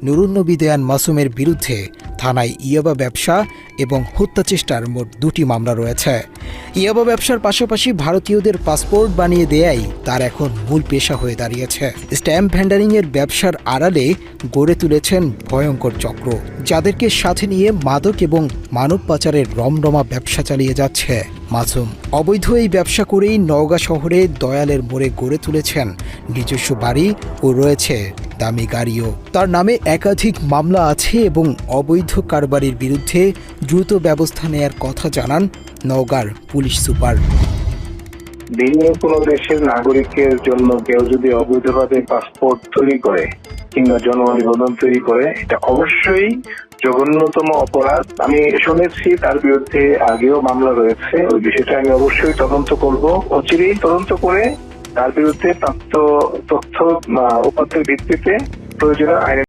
নুরুন নবী দেয়ান মাসুমের বিরুদ্ধে থানায় ইয়াবা ব্যবসা এবং হত্যা চেষ্টার মোট 2টি মামলা রয়েছে। ইয়াবা ব্যবসার পাশাপাশি ভারতীয়দের পাসপোর্ট বানিয়ে দেয়াই তার এখন মূল পেশা হয়ে দাঁড়িয়েছে। স্ট্যাম্প ভ্যান্ডারিংয়ের ব্যবসার আড়ালে গড়ে তুলেছেন ভয়ঙ্কর চক্র, যাদেরকে সাথে নিয়ে মাদক এবং মানব পাচারের রমরমা ব্যবসা চালিয়ে যাচ্ছে মাসুম। অবৈধ এই ব্যবসা করেই নওগাঁ শহরে দয়ালের মোড়ে গড়ে তুলেছেন নিজস্ব বাড়ি ও রয়েছে দামি গাড়িও। তার নামে একাধিক মামলা আছে এবং অবৈধ কারবারির বিরুদ্ধে দ্রুত ব্যবস্থা নেয়ার কথা জানান নওগাঁর পুলিশ সুপার। ভিন্ন কোনো দেশের নাগরিকের জন্য কেউ যদি অবৈধভাবে পাসপোর্ট তৈরি করে কিংবা জন্ম নিবন্ধন তৈরি করে, এটা অবশ্যই জঘন্যতম অপরাধ। আমি শুনেছি তার বিরুদ্ধে আগেও মামলা রয়েছে। ওই বিষয়টা আমি অবশ্যই তদন্ত করব। অচিরেই তদন্ত করে তার বিরুদ্ধে প্রাপ্ত তথ্য উপাত্তের ভিত্তিতে প্রয়োজনীয় আইন